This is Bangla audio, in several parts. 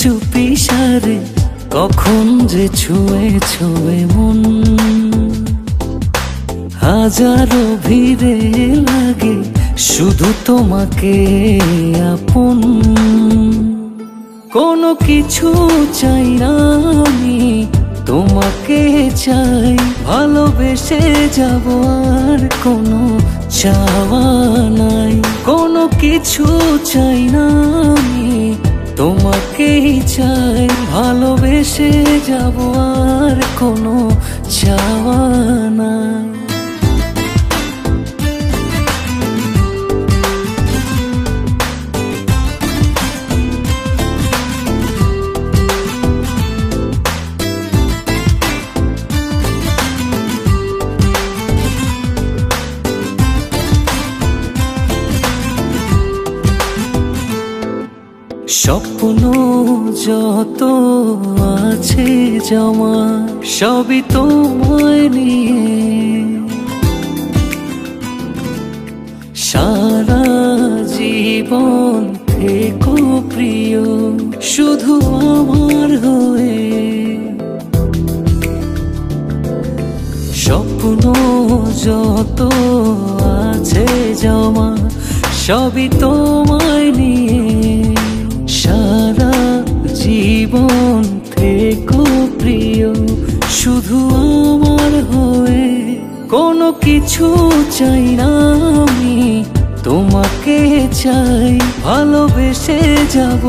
চুপি সারে কখন যে ছুঁয়ে ছুঁয়ে মন, হাজারো ভিড়ে লাগে শুধু তোমাকে আপন। কোনো কিছু চাই না আমি, তোমাকে চাই, ভালোবেসে যাব আর কোনো চাওয়া নাই। কোনো কিছু চাই না আমি, তোমাকেই চাই, ভালোবেসে যাব আর কোনো চাওয়া নাই। স্বপ্ন যত আছে জমা সবই তোমায় নিয়ে, সারা জীবন থেকো প্রিয় শুধু আমার হয়ে। স্বপ্ন যত আছে জমা সবই তোমায় নিয়ে, সারা জীবন থেকো প্রিয় শুধু আমার হয়ে। কোনো কিছু চাই না আমি, তোমাকে চাই, ভালোবেসে যাব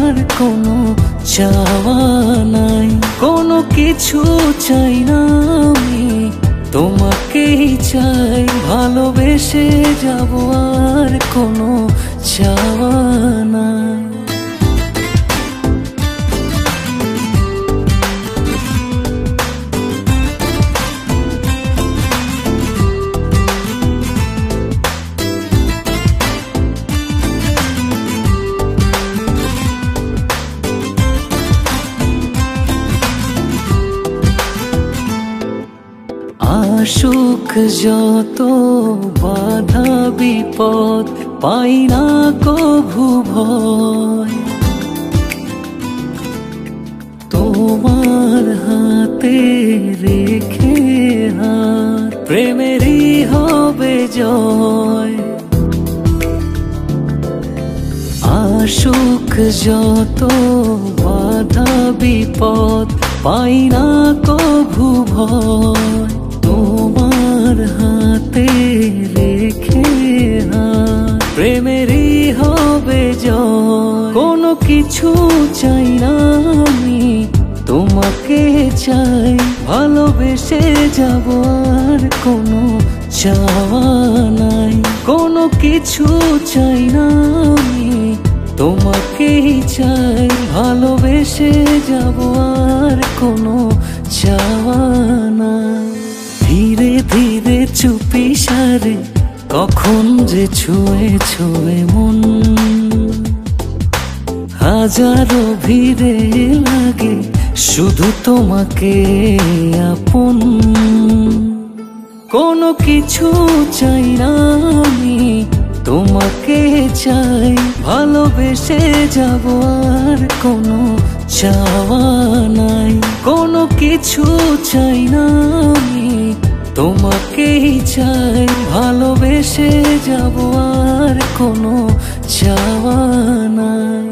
আর কোনো চাওয়া নাই। কোনো কিছু চাই না আমি, তোমাকেই চাই, ভালোবেসে যাব আর কোনো চাওয়া নাই। আসুক যত বাধা বিপদ পাই না কভু ভয়, তোমার হাতে রেখে হাত প্রেমেরই হবে জয়। আসুক যত বাধা বিপদ পাই না কভু ভয়, তোমার হাতে রেখে হাত প্রেমেরই হবে জয়। কোনো কিছু চাই না আমি, তোমাকে চাই, ভালোবেসে যাব আর কোনো চাওয়া নাই। কোনো কিছু চাই না আমি, তোমাকেই চাই, ভালোবেসে যাব আর কোনো চাওয়া নাই। ধীরে ধীরে চুপি সারে কখন যে ছুঁয়ে ছুঁয়ে মন, হাজারো ভিড়ে লাগে শুধু তোমাকে আপন। কোনো কিছু চাই না আমি, তোমাকে চাই, ভালোবেসে যাব আর কোনো চাওয়া নাই। কোনো কিছু চাই না আমি, তোমাকেই চাই, ভালোবেসে যাব আর কোনো চাওয়া নাই।